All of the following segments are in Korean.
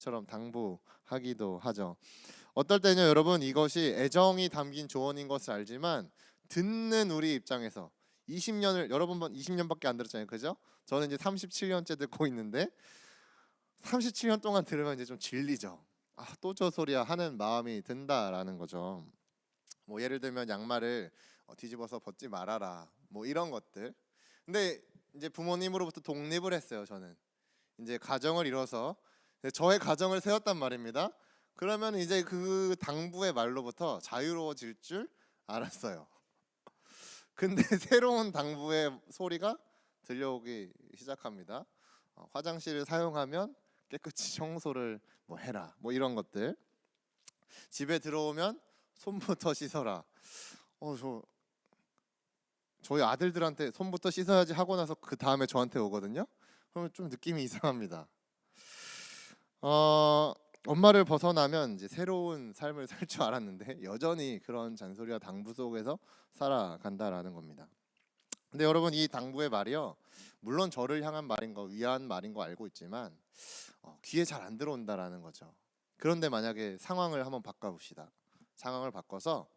조언처럼 당부하기도 하죠. 어떨 때는요, 여러분, 이것이 애정이 담긴 조언인 것을 알지만 듣는 우리 입장에서 20년을 여러분 20년밖에 안 들었잖아요, 그죠? 저는 이제 37년째 듣고 있는데 37년 동안 들으면 이제 좀 질리죠. 또 저 소리야 하는 마음이 든다라는 거죠. 뭐 예를 들면 양말을 뒤집어서 벗지 말아라, 뭐 이런 것들. 근데 이제 부모님으로부터 독립을 했어요. 저는 이제 가정을 이뤄서 저의 가정을 세웠단 말입니다. 그러면 이제 그 당부의 말로부터 자유로워질 줄 알았어요. 근데 새로운 당부의 소리가 들려오기 시작합니다. 화장실을 사용하면 깨끗이 청소를 뭐 해라, 뭐 이런 것들. 집에 들어오면 손부터 씻어라. 저희 아들들한테 손부터 씻어야지 하고 나서 그 다음에 저한테 오거든요. 그러면 좀 느낌이 이상합니다. 엄마를 벗어나면 이제 새로운 삶을 살 줄 알았는데 여전히 그런 잔소리와 당부 속에서 살아간다라는 겁니다. 근데 여러분, 이 당부의 말이요, 물론 저를 향한 말인 거, 위한 말인 거 알고 있지만 귀에 잘 안 들어온다라는 거죠. 그런데 만약에 상황을 한번 바꿔봅시다. 상황을 바꿔서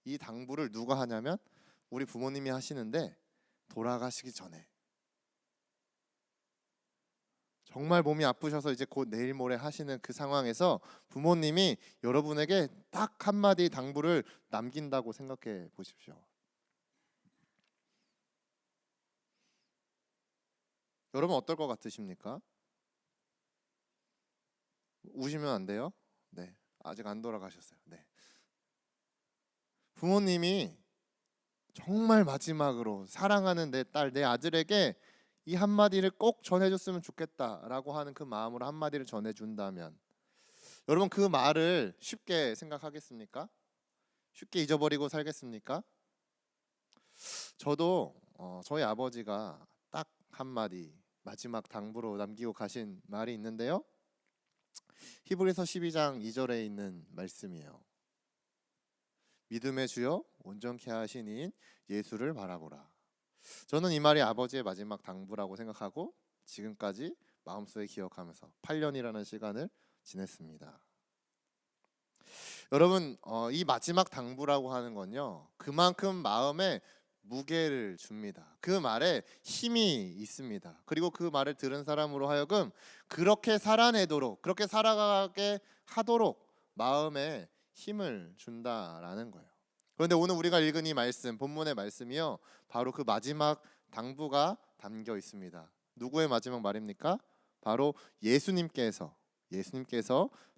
이 당부를 누가 하냐면 우리 부모님이 하시는데 돌아가시기 전에 정말 몸이 아프셔서 이제 곧 내일 모레 하시는 그 상황에서 부모님이 여러분에게 딱 한마디 당부를 남긴다고 생각해 보십시오. 여러분 어떨 것 같으십니까? 우시면 안 돼요? 네, 아직 안 돌아가셨어요. 네, 부모님이 정말 마지막으로 사랑하는 내 딸, 내 아들에게 이 한마디를 꼭 전해줬으면 좋겠다라고 하는 그 마음으로 한마디를 전해준다면 여러분, 그 말을 쉽게 생각하겠습니까? 쉽게 잊어버리고 살겠습니까? 저도 저희 아버지가 딱 한마디 마지막 당부로 남기고 가신 말이 있는데요, 히브리서 12장 2절에 있는 말씀이에요. 믿음의 주요 온전케 하신 이인 예수를 바라보라. 저는 이 말이 아버지의 마지막 당부라고 생각하고 지금까지 마음속에 기억하면서 8년이라는 시간을 지냈습니다. 여러분, 이 마지막 당부라고 하는 건요, 그만큼 마음에 무게를 줍니다. 그 말에 힘이 있습니다. 그리고 그 말을 들은 사람으로 하여금 그렇게 살아내도록, 그렇게 살아가게 하도록 마음에 힘을 준다라는 거예요. 그런데 오늘 우리가 읽은 이 말씀, 본문의 말씀이요, 바로 그 마지막 당부가 담겨 있습니다. 누구의 마지막 말입니까? 바로 예수님께서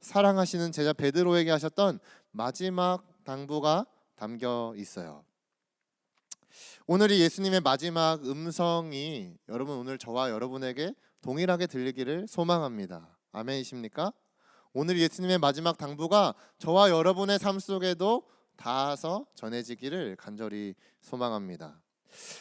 사랑하시는 제자 베드로에게 하셨던 마지막 당부가 담겨 있어요. 오늘 이 예수님의 마지막 음성이 여러분, 오늘 저와 여러분에게 동일하게 들리기를 소망합니다. 아멘이십니까? 오늘 예수님의 마지막 당부가 저와 여러분의 삶 속에도 닿아서 전해지기를 간절히 소망합니다.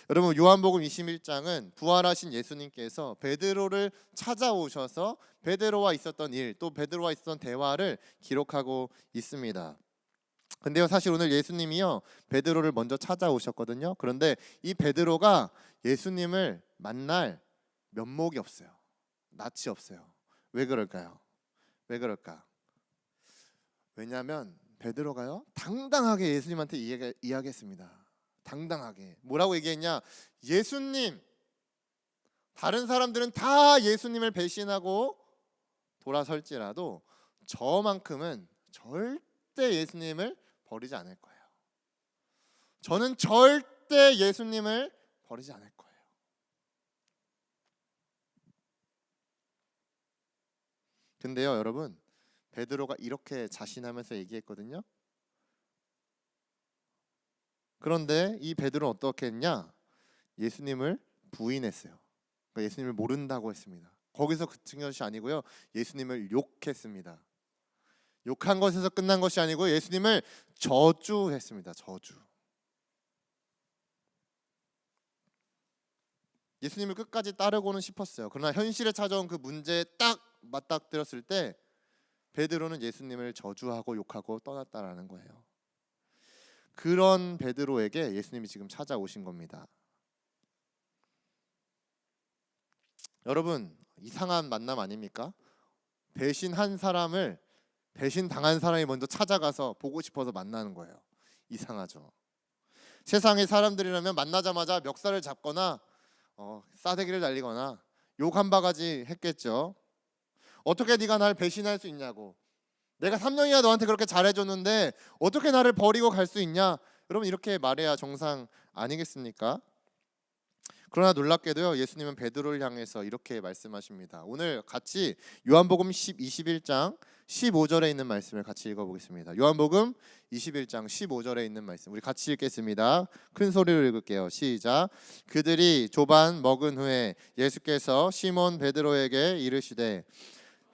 여러분, 요한복음 21장은 부활하신 예수님께서 베드로를 찾아오셔서 베드로와 있었던 일, 또 베드로와 있었던 대화를 기록하고 있습니다. 근데요, 사실 오늘 예수님이요, 베드로를 먼저 찾아오셨거든요. 그런데 이 베드로가 예수님을 만날 면목이 없어요. 낯이 없어요. 왜 그럴까요? 왜 그럴까? 왜냐하면 베드로가요, 당당하게 예수님한테 이야기했습니다. 당당하게 뭐라고 얘기했냐? 예수님, 다른 사람들은 다 예수님을 배신하고 돌아설지라도 저만큼은 절대 예수님을 버리지 않을 거예요. 저는 절대 예수님을 버리지 않을 거예요. 근데요, 여러분, 베드로가 이렇게 자신하면서 얘기했거든요. 그런데 이 베드로는 어떻게 했냐? 예수님을 부인했어요. 그러니까 예수님을 모른다고 했습니다. 거기서 그친 것이 아니고요, 예수님을 욕했습니다. 욕한 것에서 끝난 것이 아니고 예수님을 저주했습니다. 저주. 예수님을 끝까지 따르고는 싶었어요. 그러나 현실에 찾아온 그 문제에 딱 맞닥뜨렸을 때 베드로는 예수님을 저주하고 욕하고 떠났다라는 거예요. 그런 베드로에게 예수님이 지금 찾아오신 겁니다. 여러분, 이상한 만남 아닙니까? 배신한 사람을 배신당한 사람이 먼저 찾아가서 보고 싶어서 만나는 거예요. 이상하죠. 세상의 사람들이라면 만나자마자 멱살을 잡거나 싸대기를 날리거나 욕 한 바가지 했겠죠. 어떻게 네가 날 배신할 수 있냐고. 내가 3년이나 너한테 그렇게 잘해줬는데 어떻게 나를 버리고 갈 수 있냐. 여러분 이렇게 말해야 정상 아니겠습니까? 그러나 놀랍게도요, 예수님은 베드로를 향해서 이렇게 말씀하십니다. 오늘 같이 요한복음 21장 15절에 있는 말씀을 같이 읽어보겠습니다. 요한복음 21장 15절에 있는 말씀 우리 같이 읽겠습니다. 큰 소리로 읽을게요. 시작. 그들이 조반 먹은 후에 예수께서 시몬 베드로에게 이르시되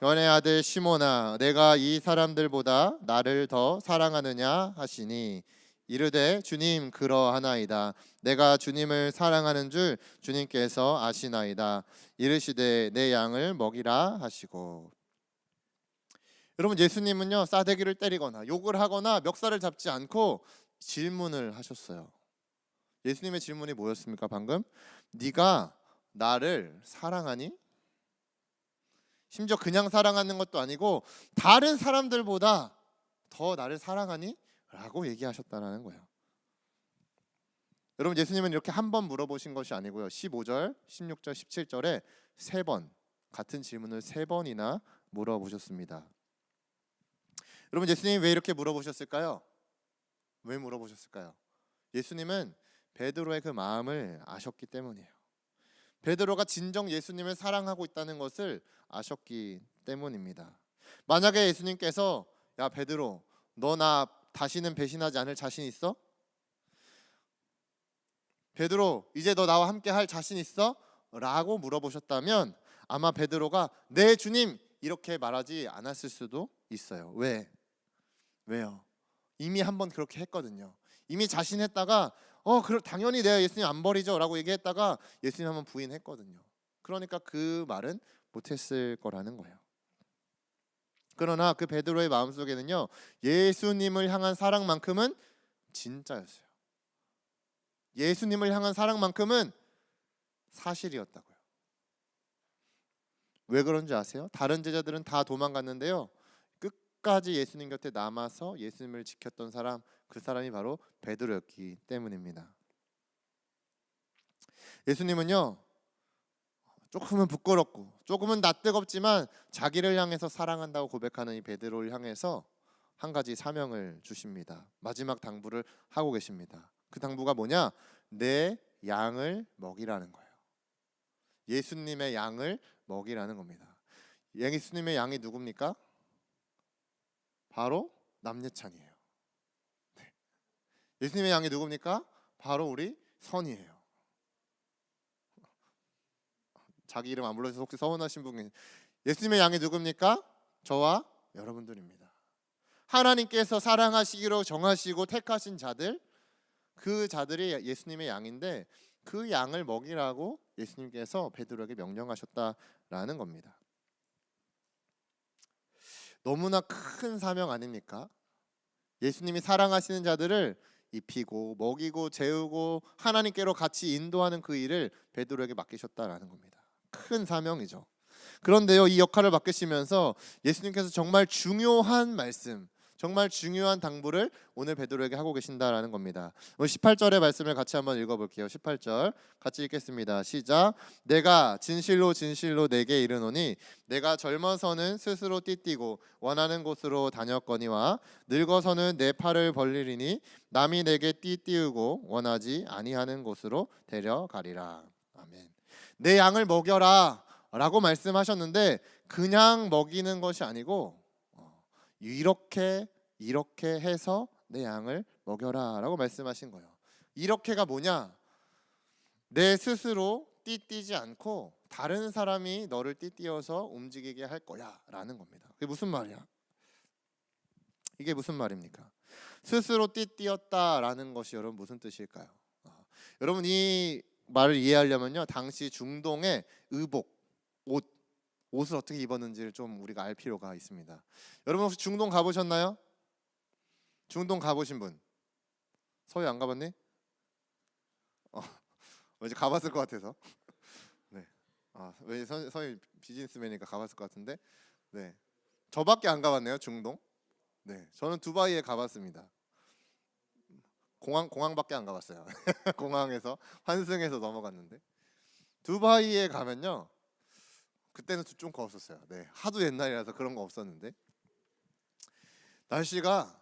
요한의 아들 시몬아, 내가 이 사람들보다 나를 더 사랑하느냐 하시니 이르되 주님 그러하나이다. 내가 주님을 사랑하는 줄 주님께서 아시나이다. 이르시되 내 양을 먹이라 하시고. 여러분 예수님은요 싸대기를 때리거나 욕을 하거나 멱살을 잡지 않고 질문을 하셨어요. 예수님의 질문이 뭐였습니까? 방금 네가 나를 사랑하니? 심지어 그냥 사랑하는 것도 아니고 다른 사람들보다 더 나를 사랑하니? 라고 얘기하셨다는 거예요. 여러분 예수님은 이렇게 한 번 물어보신 것이 아니고요. 15절, 16절, 17절에 세 번 같은 질문을 세 번이나 물어보셨습니다. 여러분 예수님이 왜 이렇게 물어보셨을까요? 왜 물어보셨을까요? 예수님은 베드로의 그 마음을 아셨기 때문이에요. 베드로가 진정 예수님을 사랑하고 있다는 것을 아셨기 때문입니다. 만약에 예수님께서 야 베드로 너 나 다시는 배신하지 않을 자신 있어? 베드로 이제 너 나와 함께 할 자신 있어? 라고 물어보셨다면 아마 베드로가 네 주님 이렇게 말하지 않았을 수도 있어요. 왜요? 이미 한번 그렇게 했거든요. 이미 자신했다가 그럼 당연히 내가 예수님 안 버리죠 라고 얘기했다가 예수님 한번 부인했거든요. 그러니까 그 말은 못했을 거라는 거예요. 그러나 그 베드로의 마음속에는요 예수님을 향한 사랑만큼은 진짜였어요. 예수님을 향한 사랑만큼은 사실이었다고요. 왜 그런지 아세요? 다른 제자들은 다 도망갔는데요 끝까지 예수님 곁에 남아서 예수님을 지켰던 사람, 그 사람이 바로 베드로였기 때문입니다. 예수님은요 조금은 부끄럽고 조금은 낯뜨겁지만 자기를 향해서 사랑한다고 고백하는 이 베드로를 향해서 한 가지 사명을 주십니다. 마지막 당부를 하고 계십니다. 그 당부가 뭐냐? 내 양을 먹이라는 거예요. 예수님의 양을 먹이라는 겁니다. 예수님의 양이 누굽니까? 바로 남예찬이에요. 네. 예수님의 양이 누굽니까? 바로 우리 선이에요. 자기 이름 안 불러서 혹시 서운하신 분 예수님의 양이 누굽니까? 저와 여러분들입니다. 하나님께서 사랑하시기로 정하시고 택하신 자들, 그 자들이 예수님의 양인데 그 양을 먹이라고 예수님께서 베드로에게 명령하셨다라는 겁니다. 너무나 큰 사명 아닙니까? 예수님이 사랑하시는 자들을 입히고 먹이고 재우고 하나님께로 같이 인도하는 그 일을 베드로에게 맡기셨다라는 겁니다. 큰 사명이죠. 그런데요 이 역할을 맡기시면서 예수님께서 정말 중요한 말씀, 정말 중요한 당부를 오늘 베드로에게 하고 계신다라는 겁니다. 오늘 18절의 말씀을 같이 한번 읽어볼게요. 18절 같이 읽겠습니다. 시작. 내가 진실로 진실로 내게 이르노니 내가 젊어서는 스스로 띠띠고 원하는 곳으로 다녔거니와 늙어서는 내 팔을 벌리리니 남이 내게 띠띠우고 원하지 아니하는 곳으로 데려가리라. 아멘. 내 양을 먹여라 라고 말씀하셨는데 그냥 먹이는 것이 아니고 이렇게 해서 내 양을 먹여라 라고 말씀하신 거예요. 이렇게가 뭐냐? 내 스스로 띠띠지 않고 다른 사람이 너를 띠띠어서 움직이게 할 거야 라는 겁니다. 그게 무슨 말이야? 이게 무슨 말입니까? 스스로 띠띠었다라는 것이 여러분 무슨 뜻일까요? 여러분 이 말을 이해하려면요 당시 중동의 의복, 옷을 어떻게 입었는지를 좀 우리가 알 필요가 있습니다. 여러분 혹시 중동 가보셨나요? 중동 가보신 분? 서희 안 가봤니? 왠지 가봤을 것 같아서. 네. 왠지 서희 비즈니스맨이니까 가봤을 것 같은데. 네. 저밖에 안 가봤네요, 중동. 네, 저는 두바이에 가봤습니다. 공항밖에 안 가봤어요. 공항에서 환승해서 넘어갔는데 두바이에 가면요, 그때는 좀 거웠었어요. 네, 하도 옛날이라서 그런 거 없었는데 날씨가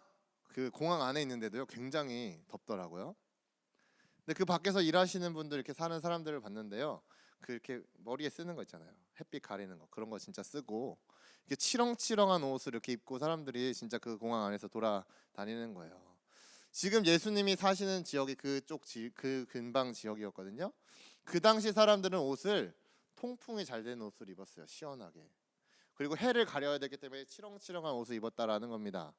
그 공항 안에 있는데도요 굉장히 덥더라고요. 근데 그 밖에서 일하시는 분들, 이렇게 사는 사람들을 봤는데요, 그 이렇게 머리에 쓰는 거 있잖아요, 햇빛 가리는 거, 그런 거 진짜 쓰고 이렇게 치렁치렁한 옷을 이렇게 입고 사람들이 진짜 그 공항 안에서 돌아다니는 거예요. 지금 예수님이 사시는 지역이 그 근방 지역이었거든요. 그 당시 사람들은 옷을 통풍이 잘 되는 옷을 입었어요, 시원하게. 그리고 해를 가려야 되기 때문에 치렁치렁한 옷을 입었다라는 겁니다.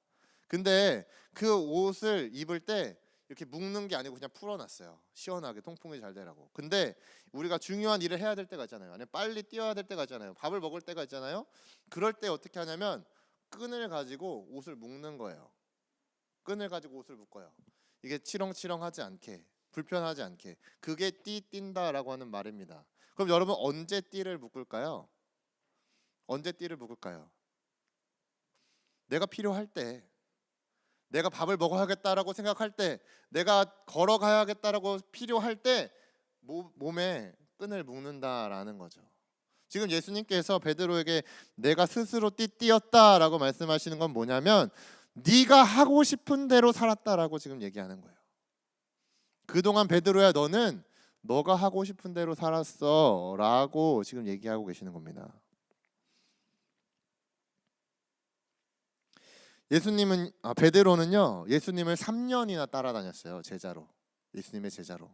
근데 그 옷을 입을 때 이렇게 묶는 게 아니고 그냥 풀어놨어요, 시원하게 통풍이 잘 되라고. 근데 우리가 중요한 일을 해야 될 때가 있잖아요, 아니 빨리 뛰어야 될 때가 있잖아요, 밥을 먹을 때가 있잖아요. 그럴 때 어떻게 하냐면 끈을 가지고 옷을 묶는 거예요. 끈을 가지고 옷을 묶어요. 이게 치렁치렁하지 않게, 불편하지 않게. 그게 뛴다라고 하는 말입니다. 그럼 여러분 언제 띠를 묶을까요? 언제 띠를 묶을까요? 내가 필요할 때, 내가 밥을 먹어야겠다라고 생각할 때, 내가 걸어가야겠다라고 필요할 때 몸에 끈을 묶는다라는 거죠. 지금 예수님께서 베드로에게 내가 스스로 띠띠였다라고 말씀하시는 건 뭐냐면 네가 하고 싶은 대로 살았다라고 지금 얘기하는 거예요. 그동안 베드로야 너는 너가 하고 싶은 대로 살았어 라고 지금 얘기하고 계시는 겁니다. 베드로는요 예수님을 3년이나 따라다녔어요, 제자로. 예수님의 제자로.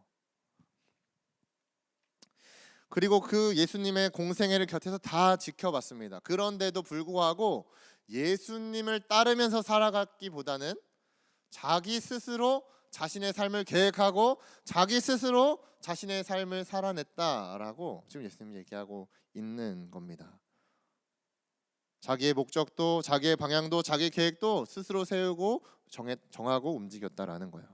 그리고 그 예수님의 공생애를 곁에서 다 지켜봤습니다. 그런데도 불구하고 예수님을 따르면서 살아갔기보다는 자기 스스로 자신의 삶을 계획하고 자기 스스로 자신의 삶을 살아냈다라고 지금 예수님이 얘기하고 있는 겁니다. 자기의 목적도, 자기의 방향도, 자기 계획도 스스로 세우고 정하고 움직였다라는 거예요.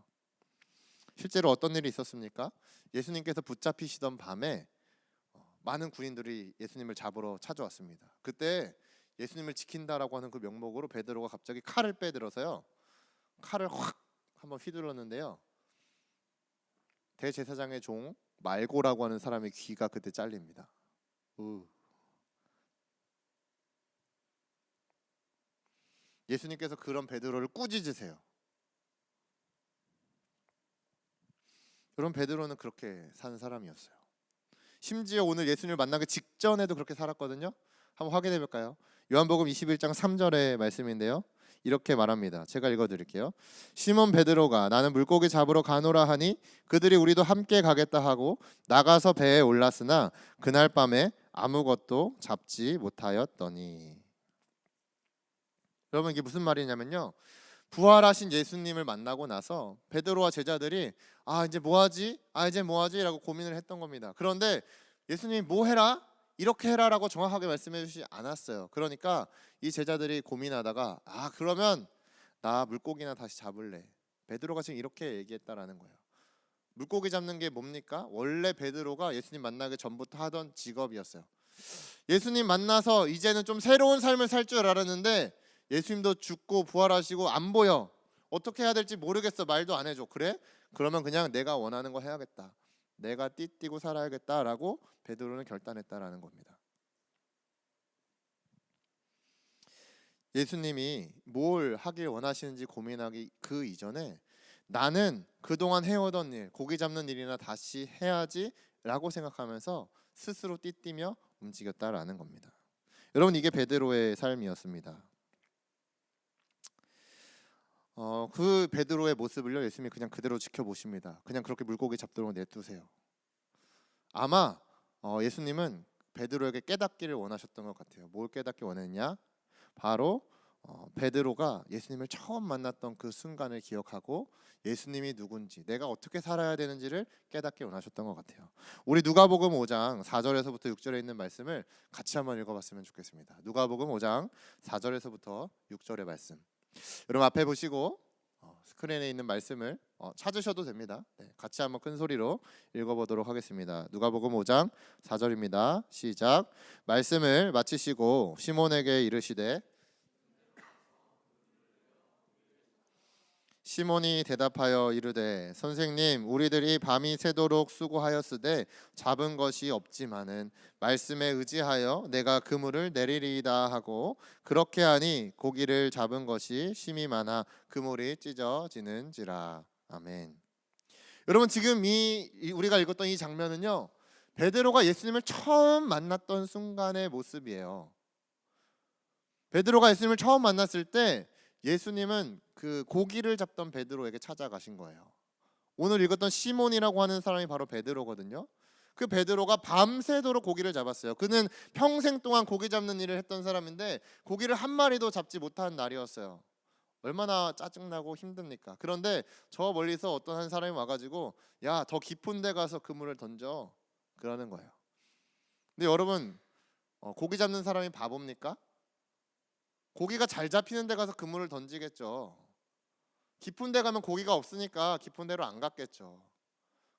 실제로 어떤 일이 있었습니까? 예수님께서 붙잡히시던 밤에 많은 군인들이 예수님을 잡으러 찾아왔습니다. 그때 예수님을 지킨다라고 하는 그 명목으로 베드로가 갑자기 칼을 빼들어서요, 칼을 확 한번 휘둘렀는데요, 대제사장의 종 말고라고 하는 사람의 귀가 그때 잘립니다. 예수님께서 그런 베드로를 꾸짖으세요. 그런 베드로는 그렇게 산 사람이었어요. 심지어 오늘 예수님을 만나기 직전에도 그렇게 살았거든요. 한번 확인해 볼까요? 요한복음 21장 3절의 말씀인데요, 이렇게 말합니다. 제가 읽어드릴게요. 시몬 베드로가 나는 물고기 잡으러 가노라 하니 그들이 우리도 함께 가겠다 하고 나가서 배에 올랐으나 그날 밤에 아무것도 잡지 못하였더니. 여러분 이게 무슨 말이냐면요, 부활하신 예수님을 만나고 나서 베드로와 제자들이 이제 뭐하지? 이제 뭐하지? 라고 고민을 했던 겁니다. 그런데 예수님이 뭐 해라? 이렇게 해라라고 정확하게 말씀해 주시지 않았어요. 그러니까 이 제자들이 고민하다가 그러면 나 물고기나 다시 잡을래. 베드로가 지금 이렇게 얘기했다라는 거예요. 물고기 잡는 게 뭡니까? 원래 베드로가 예수님 만나기 전부터 하던 직업이었어요. 예수님 만나서 이제는 좀 새로운 삶을 살 줄 알았는데 예수님도 죽고 부활하시고 안 보여. 어떻게 해야 될지 모르겠어. 말도 안 해줘. 그래? 그러면 그냥 내가 원하는 거 해야겠다. 내가 띠띠고 살아야겠다라고 베드로는 결단했다라는 겁니다. 예수님이 뭘 하길 원하시는지 고민하기 그 이전에 나는 그동안 해오던 일, 고기 잡는 일이나 다시 해야지 라고 생각하면서 스스로 띠띠며 움직였다라는 겁니다. 여러분 이게 베드로의 삶이었습니다. 그 베드로의 모습을요 예수님이 그냥 그대로 지켜보십니다. 그냥 그렇게 물고기 잡도록 내두세요. 아마 예수님은 베드로에게 깨닫기를 원하셨던 것 같아요. 뭘 깨닫기 원했냐? 바로 베드로가 예수님을 처음 만났던 그 순간을 기억하고 예수님이 누군지, 내가 어떻게 살아야 되는지를 깨닫기 원하셨던 것 같아요. 우리 누가복음 5장 4절에서부터 6절에 있는 말씀을 같이 한번 읽어봤으면 좋겠습니다. 누가복음 5장 4절에서부터 6절의 말씀. 여러분 앞에 보시고 스크린에 있는 말씀을 찾으셔도 됩니다. 네, 같이 한번 큰 소리로 읽어보도록 하겠습니다. 누가복음 5장 4절입니다. 시작. 말씀을 마치시고 시몬에게 이르시되 시몬이 대답하여 이르되 선생님 우리들이 밤이 새도록 수고하였으되 잡은 것이 없지만은 말씀에 의지하여 내가 그물을 내리리이다 하고 그렇게 하니 고기를 잡은 것이 심히 많아 그물이 찢어지는지라. 아멘. 여러분 지금 우리가 읽었던 이 장면은요, 베드로가 예수님을 처음 만났던 순간의 모습이에요. 베드로가 예수님을 처음 만났을 때 예수님은 그 고기를 잡던 베드로에게 찾아가신 거예요. 오늘 읽었던 시몬이라고 하는 사람이 바로 베드로거든요. 그 베드로가 밤새도록 고기를 잡았어요. 그는 평생 동안 고기 잡는 일을 했던 사람인데 고기를 한 마리도 잡지 못한 날이었어요. 얼마나 짜증나고 힘듭니까? 그런데 저 멀리서 어떤 한 사람이 와가지고 야, 더 깊은 데 가서 그물을 던져 그러는 거예요. 근데 여러분, 고기 잡는 사람이 바보입니까? 고기가 잘 잡히는 데 가서 그물을 던지겠죠. 깊은 데 가면 고기가 없으니까 깊은 데로 안 갔겠죠.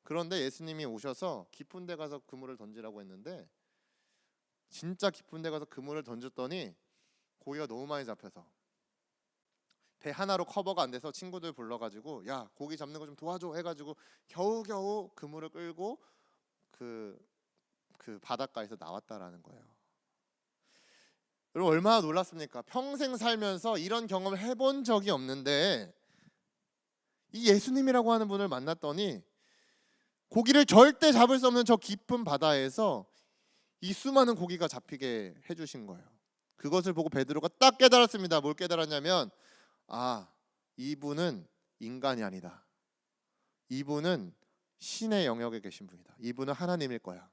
그런데 예수님이 오셔서 깊은 데 가서 그물을 던지라고 했는데 진짜 깊은 데 가서 그물을 던졌더니 고기가 너무 많이 잡혀서 배 하나로 커버가 안 돼서 친구들 불러가지고 야, 고기 잡는 거 좀 도와줘 해가지고 겨우겨우 그물을 끌고 그 바닷가에서 나왔다라는 거예요. 여러분 얼마나 놀랐습니까? 평생 살면서 이런 경험을 해본 적이 없는데 이 예수님이라고 하는 분을 만났더니 고기를 절대 잡을 수 없는 저 깊은 바다에서 이 수많은 고기가 잡히게 해주신 거예요. 그것을 보고 베드로가 딱 깨달았습니다. 뭘 깨달았냐면 이분은 인간이 아니다. 이분은 신의 영역에 계신 분이다. 이분은 하나님일 거야.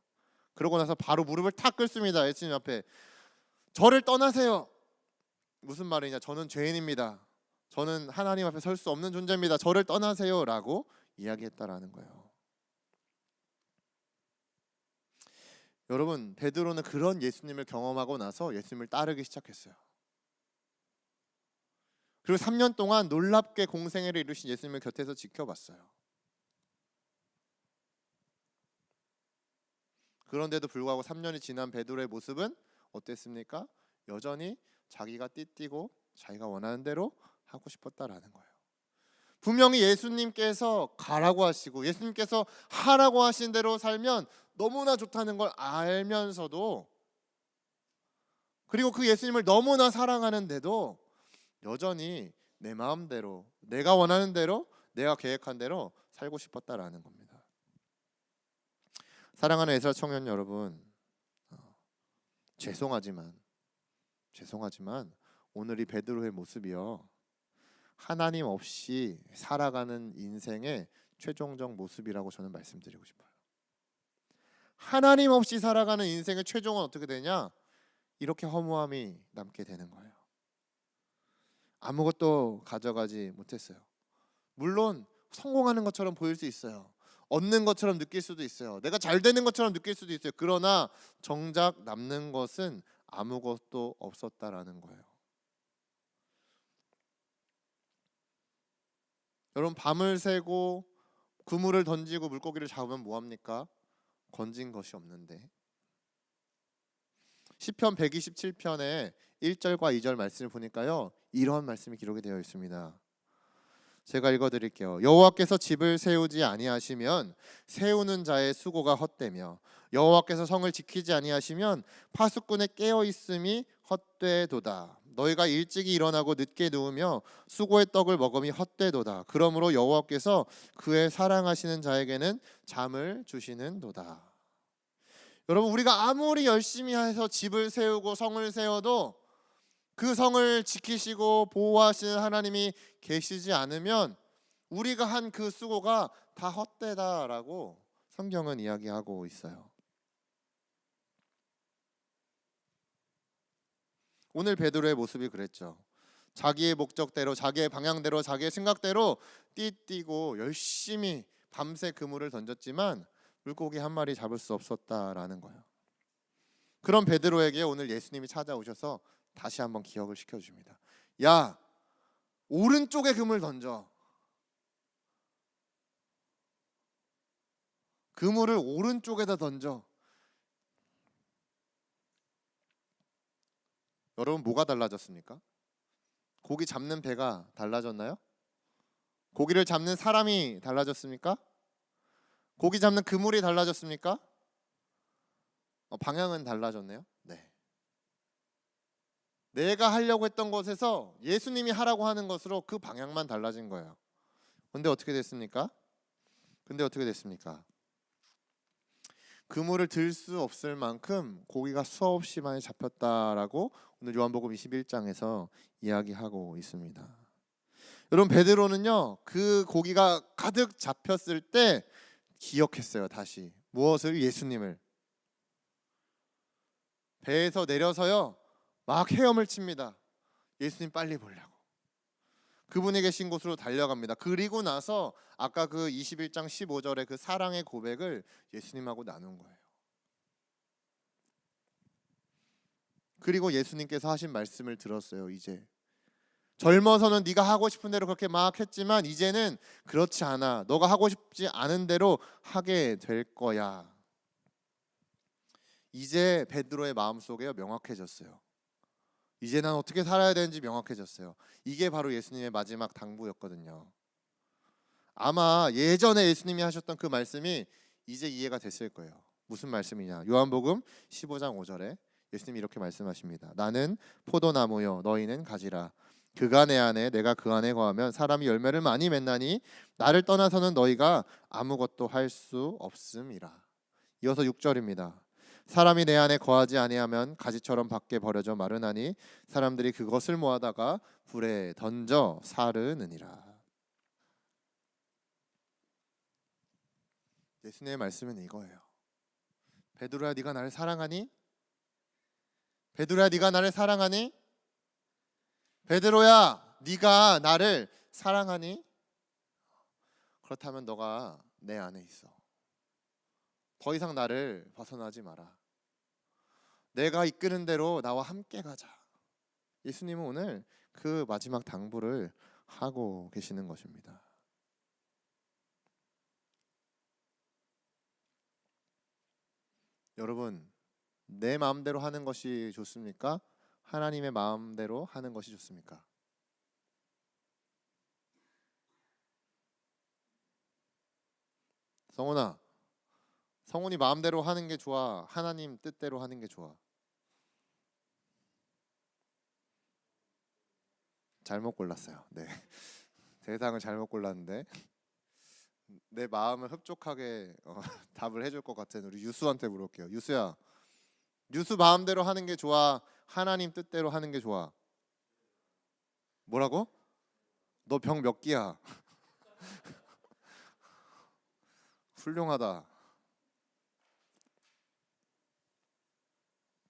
그러고 나서 바로 무릎을 탁 꿇습니다. 예수님 앞에. 저를 떠나세요. 무슨 말이냐? 저는 죄인입니다. 저는 하나님 앞에 설 수 없는 존재입니다. 저를 떠나세요라고 이야기했다라는 거예요. 여러분, 베드로는 그런 예수님을 경험하고 나서 예수님을 따르기 시작했어요. 그리고 3년 동안 놀랍게 공생애를 이루신 예수님을 곁에서 지켜봤어요. 그런데도 불구하고 3년이 지난 베드로의 모습은 어땠습니까? 여전히 자기가 띠띠고 자기가 원하는 대로 하고 싶었다라는 거예요. 분명히 예수님께서 가라고 하시고 예수님께서 하라고 하신 대로 살면 너무나 좋다는 걸 알면서도, 그리고 그 예수님을 너무나 사랑하는데도 여전히 내 마음대로, 내가 원하는 대로, 내가 계획한 대로 살고 싶었다라는 겁니다. 사랑하는 에스라 청년 여러분, 죄송하지만 오늘 이 베드로의 모습이요, 하나님 없이 살아가는 인생의 최종적 모습이라고 저는 말씀드리고 싶어요. 하나님 없이 살아가는 인생의 최종은 어떻게 되냐? 이렇게 허무함이 남게 되는 거예요. 아무것도 가져가지 못했어요. 물론 성공하는 것처럼 보일 수 있어요. 얻는 것처럼 느낄 수도 있어요. 내가 잘 되는 것처럼 느낄 수도 있어요. 그러나 정작 남는 것은 아무것도 없었다라는 거예요. 여러분, 밤을 새고 그물을 던지고 물고기를 잡으면 뭐합니까? 건진 것이 없는데. 시편 127편의 1절과 2절 말씀을 보니까요, 이러한 말씀이 기록이 되어 있습니다. 제가 읽어드릴게요. 여호와께서 집을 세우지 아니하시면 세우는 자의 수고가 헛되며 여호와께서 성을 지키지 아니하시면 파수꾼의 깨어 있음이 헛되도다. 너희가 일찍이 일어나고 늦게 누우며 수고의 떡을 먹음이 헛되도다. 그러므로 여호와께서 그의 사랑하시는 자에게는 잠을 주시는도다. 여러분, 우리가 아무리 열심히 해서 집을 세우고 성을 세워도 그 성을 지키시고 보호하시는 하나님이 계시지 않으면 우리가 한 그 수고가 다 헛되다라고 성경은 이야기하고 있어요. 오늘 베드로의 모습이 그랬죠. 자기의 목적대로, 자기의 방향대로, 자기의 생각대로 띠띠고 열심히 밤새 그물을 던졌지만 물고기 한 마리 잡을 수 없었다라는 거예요. 그런 베드로에게 오늘 예수님이 찾아오셔서 다시 한번 기억을 시켜줍니다. 야, 오른쪽에 그물 던져. 그물을 오른쪽에다 던져. 여러분, 뭐가 달라졌습니까? 고기 잡는 배가 달라졌나요? 고기를 잡는 사람이 달라졌습니까? 고기 잡는 그물이 달라졌습니까? 방향은 달라졌네요. 네. 내가 하려고 했던 것에서 예수님이 하라고 하는 것으로 그 방향만 달라진 거예요. 근데 어떻게 됐습니까? 그물을 들 수 없을 만큼 고기가 수없이 많이 잡혔다라고 오늘 요한복음 21장에서 이야기하고 있습니다. 여러분, 베드로는요, 그 고기가 가득 잡혔을 때 기억했어요. 다시 무엇을? 예수님을. 배에서 내려서요 막 헤엄을 칩니다. 예수님 빨리 보려고. 그분이 계신 곳으로 달려갑니다. 그리고 나서 아까 그 21장 15절의 그 사랑의 고백을 예수님하고 나눈 거예요. 그리고 예수님께서 하신 말씀을 들었어요. 이제 젊어서는 네가 하고 싶은 대로 그렇게 막 했지만 이제는 그렇지 않아. 너가 하고 싶지 않은 대로 하게 될 거야. 이제 베드로의 마음속에 명확해졌어요. 이제 난 어떻게 살아야 되는지 명확해졌어요. 이게 바로 예수님의 마지막 당부였거든요. 아마 예전에 예수님이 하셨던 그 말씀이 이제 이해가 됐을 거예요. 무슨 말씀이냐? 요한복음 15장 5절에 예수님이 이렇게 말씀하십니다. 나는 포도나무요 너희는 가지라. 그가 내 안에 내가 그 안에 거하면 사람이 열매를 많이 맺나니 나를 떠나서는 너희가 아무것도 할 수 없음이라. 이어서 6절입니다. 사람이 내 안에 거하지 아니하면 가지처럼 밖에 버려져 마르나니 사람들이 그것을 모아다가 불에 던져 사르느니라. 예수님의 말씀은 이거예요. 베드로야 네가 나를 사랑하니? 베드로야 네가 나를 사랑하니? 베드로야 네가 나를 사랑하니? 그렇다면 너가 내 안에 있어. 더 이상 나를 벗어나지 마라. 내가 이끄는 대로 나와 함께 가자. 예수님은 오늘 그 마지막 당부를 하고 계시는 것입니다. 여러분, 내 마음대로 하는 것이 좋습니까? 하나님의 마음대로 하는 것이 좋습니까? 성훈아, 성훈이 마음대로 하는 게 좋아? 하나님 뜻대로 하는 게 좋아? 잘못 골랐어요. 네, 대상을 잘못 골랐는데 내 마음을 흡족하게 답을 해줄 것 같은 우리 유수한테 물어볼게요. 유수야, 유수 마음대로 하는 게 좋아? 하나님 뜻대로 하는 게 좋아? 뭐라고? 너 병 몇 기야? 훌륭하다.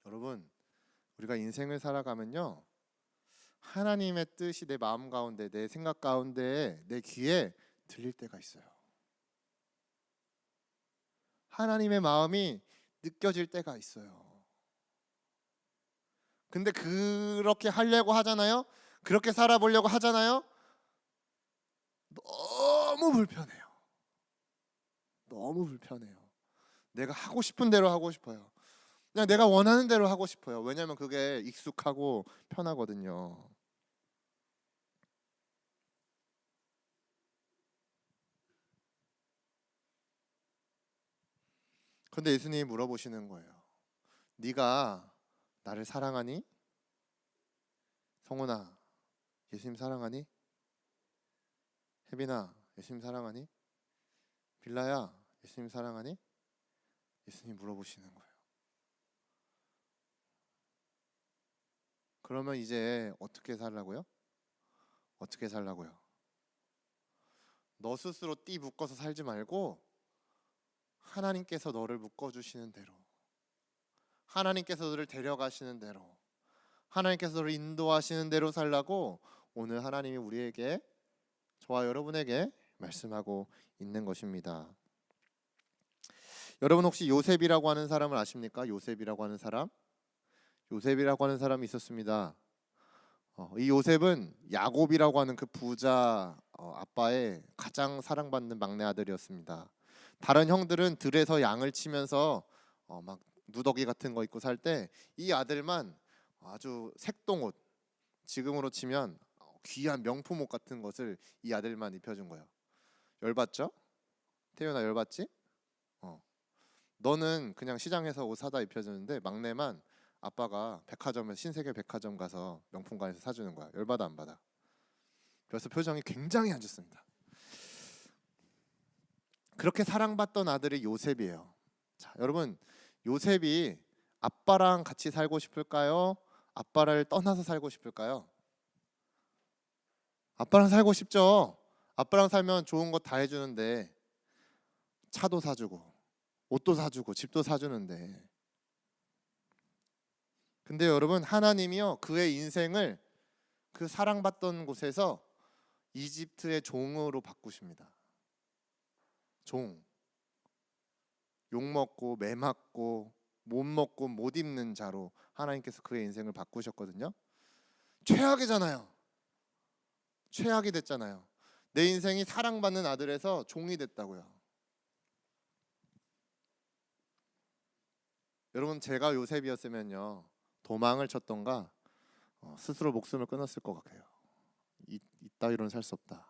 여러분, 우리가 인생을 살아가면요 하나님의 뜻이 내 마음 가운데, 내 생각 가운데, 내 귀에 들릴 때가 있어요. 하나님의 마음이 느껴질 때가 있어요. 근데 그렇게 하려고 하잖아요. 그렇게 살아보려고 하잖아요. 너무 불편해요. 너무 불편해요. 내가 하고 싶은 대로 하고 싶어요. 그냥 내가 원하는 대로 하고 싶어요. 왜냐하면 그게 익숙하고 편하거든요. 근데 예수님이 물어보시는 거예요. 네가 나를 사랑하니? 성훈아, 예수님 사랑하니? 혜빈아, 예수님 사랑하니? 빌라야, 예수님 사랑하니? 예수님 물어보시는 거예요. 그러면 이제 어떻게 살라고요? 어떻게 살라고요? 너 스스로 띠 묶어서 살지 말고 하나님께서 너를 묶어주시는 대로, 하나님께서 너를 데려가시는 대로, 하나님께서 너를 인도하시는 대로 살라고 오늘 하나님이 우리에게, 저와 여러분에게 말씀하고 있는 것입니다. 여러분 혹시 요셉이라고 하는 사람을 아십니까? 요셉이라고 하는 사람? 요셉이라고 하는 사람이 있었습니다. 이 요셉은 야곱이라고 하는 그 부자 아빠의 가장 사랑받는 막내 아들이었습니다. 다른 형들은 들에서 양을 치면서 막 누더기 같은 거 입고 살 때 이 아들만 아주 색동옷, 지금으로 치면 귀한 명품 옷 같은 것을 이 아들만 입혀준 거예요. 열받죠? 태윤아 열받지? 너는 그냥 시장에서 옷 사다 입혀주는데 막내만 아빠가 백화점에서 신세계 백화점 가서 명품관에서 사주는 거야. 열받아 안 받아? 그래서 표정이 굉장히 안 좋습니다. 그렇게 사랑받던 아들이 요셉이에요. 자, 여러분, 요셉이 아빠랑 같이 살고 싶을까요? 아빠를 떠나서 살고 싶을까요? 아빠랑 살고 싶죠. 아빠랑 살면 좋은 거 다 해주는데, 차도 사주고 옷도 사주고 집도 사주는데, 근데 여러분, 하나님이요 그의 인생을 그 사랑받던 곳에서 이집트의 종으로 바꾸십니다. 종. 욕먹고 매맞고 못 먹고 못 입는 자로 하나님께서 그의 인생을 바꾸셨거든요. 최악이잖아요. 최악이 됐잖아요. 내 인생이 사랑받는 아들에서 종이 됐다고요. 여러분, 제가 요셉이었으면요 도망을 쳤던가 스스로 목숨을 끊었을 것 같아요. 이따위로는 살 수 없다.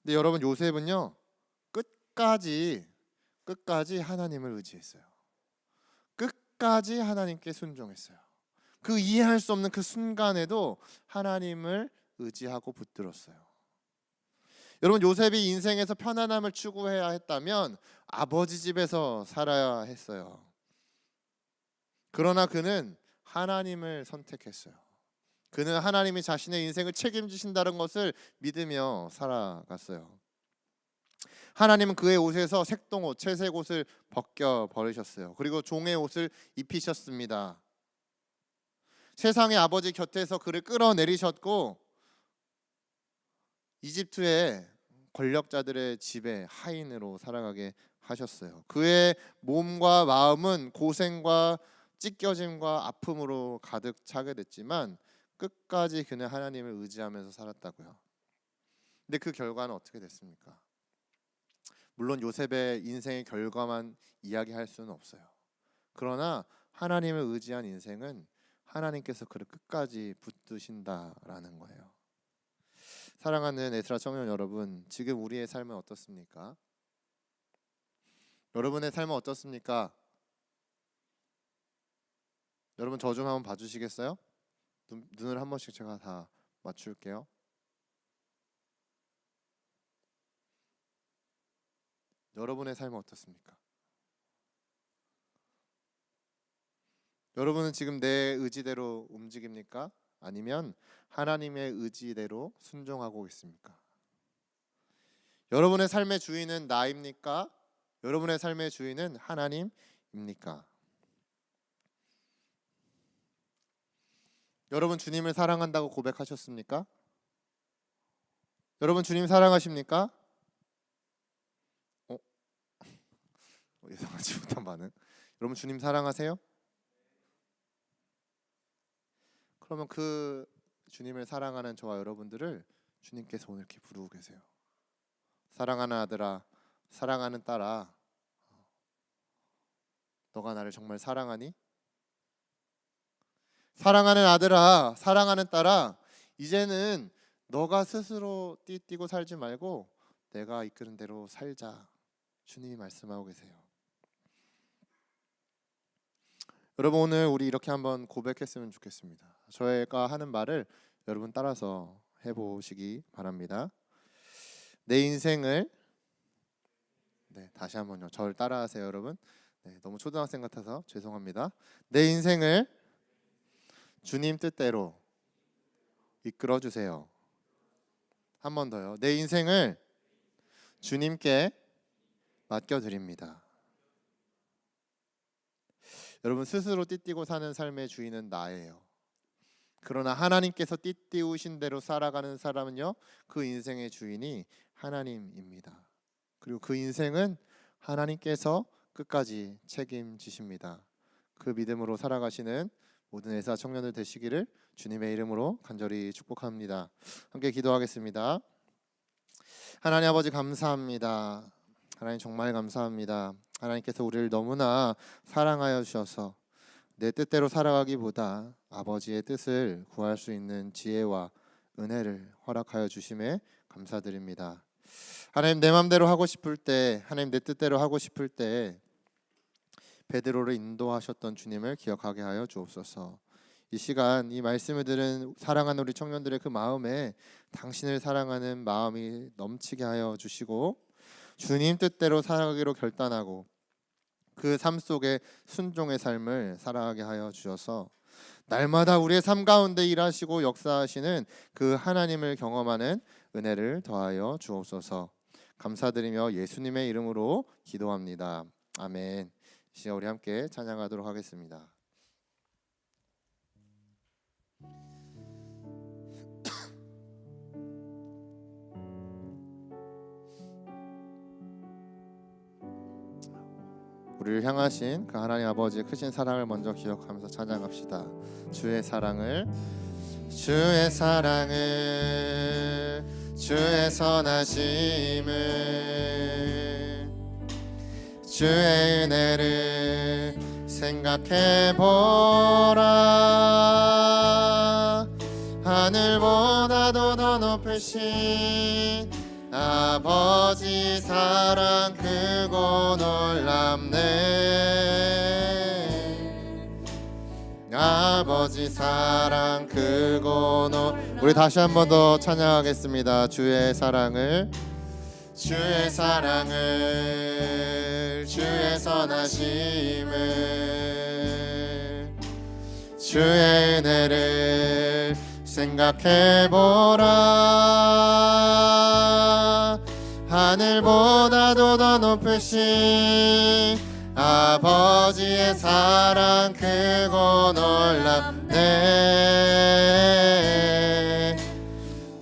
근데 여러분, 요셉은요 끝까지 하나님을 의지했어요. 끝까지 하나님께 순종했어요. 그 이해할 수 없는 그 순간에도 하나님을 의지하고 붙들었어요. 여러분, 요셉이 인생에서 편안함을 추구해야 했다면 아버지 집에서 살아야 했어요. 그러나 그는 하나님을 선택했어요. 그는 하나님이 자신의 인생을 책임지신다는 것을 믿으며 살아갔어요. 하나님은 그의 옷에서 색동옷, 채색 옷을 벗겨 버리셨어요. 그리고 종의 옷을 입히셨습니다. 세상의 아버지 곁에서 그를 끌어내리셨고 이집트의 권력자들의 집에 하인으로 살아가게 하셨어요. 그의 몸과 마음은 고생과 찢겨짐과 아픔으로 가득 차게 됐지만 끝까지 그는 하나님을 의지하면서 살았다고요. 근데 그 결과는 어떻게 됐습니까? 물론 요셉의 인생의 결과만 이야기할 수는 없어요. 그러나 하나님을 의지한 인생은 하나님께서 그를 끝까지 붙드신다라는 거예요. 사랑하는 에스라 청년 여러분, 지금 우리의 삶은 어떻습니까? 여러분의 삶은 어떻습니까? 여러분, 저 좀 한번 봐주시겠어요? 눈을 한 번씩 제가 다 맞출게요. 여러분의 삶은 어떻습니까? 여러분은 지금 내 의지대로 움직입니까? 아니면 하나님의 의지대로 순종하고 있습니까? 여러분의 삶의 주인은 나입니까? 여러분의 삶의 주인은 하나님입니까? 여러분, 주님을 사랑한다고 고백하셨습니까? 여러분, 주님 사랑하십니까? 예상하지 못한 반응. 여러분, 주님 사랑하세요? 그러면 그 주님을 사랑하는 저와 여러분들을 주님께서 오늘 이렇게 부르고 계세요. 사랑하는 아들아, 사랑하는 딸아, 너가 나를 정말 사랑하니? 사랑하는 아들아, 사랑하는 딸아, 이제는 너가 스스로 띠뛰고 살지 말고 내가 이끄는 대로 살자. 주님이 말씀하고 계세요. 여러분, 오늘 우리 이렇게 한번 고백했으면 좋겠습니다. 저희가 하는 말을 여러분 따라서 해보시기 바랍니다. 내 인생을 다시 한번요. 저를 따라하세요, 여러분. 너무 초등학생 같아서 죄송합니다. 내 인생을 주님 뜻대로 이끌어 주세요. 한 번 더요. 내 인생을 주님께 맡겨드립니다. 여러분, 스스로 띠뛰고 사는 삶의 주인은 나예요. 그러나 하나님께서 띠띠우신 대로 살아가는 사람은요, 그 인생의 주인이 하나님입니다. 그리고 그 인생은 하나님께서 끝까지 책임지십니다. 그 믿음으로 살아가시는 모든 에스라 청년들 되시기를 주님의 이름으로 간절히 축복합니다. 함께 기도하겠습니다. 하나님 아버지, 감사합니다. 하나님 정말 감사합니다. 하나님께서 우리를 너무나 사랑하여 주셔서 내 뜻대로 살아가기보다 아버지의 뜻을 구할 수 있는 지혜와 은혜를 허락하여 주심에 감사드립니다. 하나님, 내 맘대로 하고 싶을 때, 하나님 내 뜻대로 하고 싶을 때 베드로를 인도하셨던 주님을 기억하게 하여 주옵소서. 이 시간 이 말씀을 들은 사랑하는 우리 청년들의 그 마음에 당신을 사랑하는 마음이 넘치게 하여 주시고 주님 뜻대로 살아가기로 결단하고 그 삶 속에 순종의 삶을 살아가게 하여 주셔서 날마다 우리의 삶 가운데 일하시고 역사하시는 그 하나님을 경험하는 은혜를 더하여 주옵소서. 감사드리며 예수님의 이름으로 기도합니다. 아멘. 이 시간 우리 함께 찬양하도록 하겠습니다. 우리를 향하신 그 하나님 아버지의 크신 사랑을 먼저 기억하면서 찬양합시다. 주의 사랑을, 주의 사랑을, 주의 선하심을, 주의 은혜를 생각해보라. 하늘보다도 더 높으신 아버지 사랑 크고 놀랍네. 아버지 사랑 크고 우리 다시 한 번 더 찬양하겠습니다. 주의 사랑을, 주의 사랑을, 주의 선하심을, 주의 은혜를 생각해보라. 하늘보다도 더 높으신 아버지의 사랑 크고 놀랍네.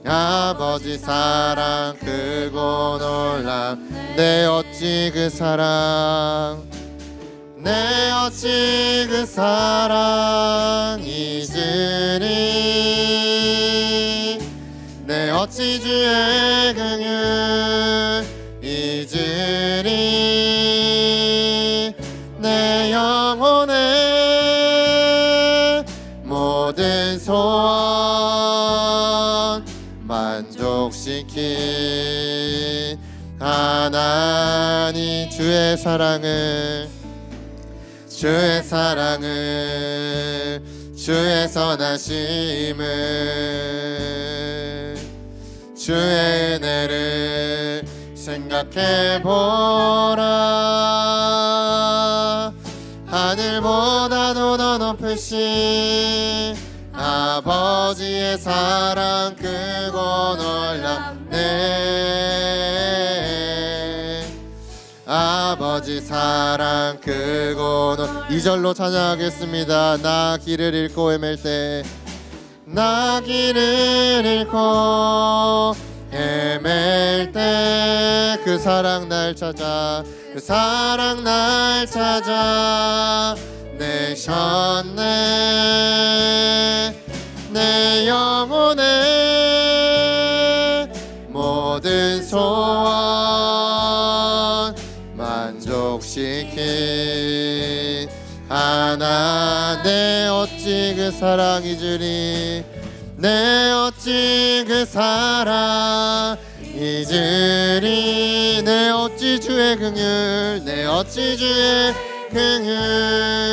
아버지 사랑 크고 놀랍네. 어찌 그 사랑, 내 어찌 그 사랑 잊으리. 내 어찌 주의 긍휼 잊으리. 내 영혼의 모든 소원 만족시킨 하나님. 주의 사랑을, 주의 사랑을, 주의 선하심을, 주의 은혜를 생각해보라. 하늘보다도 더 높으신 아버지의 사랑 크고 놀랍네. 아버지 사랑 크고 2절로 찬양하겠습니다. 나 길을 잃고 헤맬 때, 나 길을 잃고 헤맬 때 그 사랑 날 찾아, 그 사랑 날 찾아 내셨네. 내 영혼의 모든 소원 만족시킨 하나. 내 어찌 그 사랑 잊으리. 내 어찌 그 사랑 잊으리. 내 어찌 주의 긍휼, 내 어찌 주의 긍휼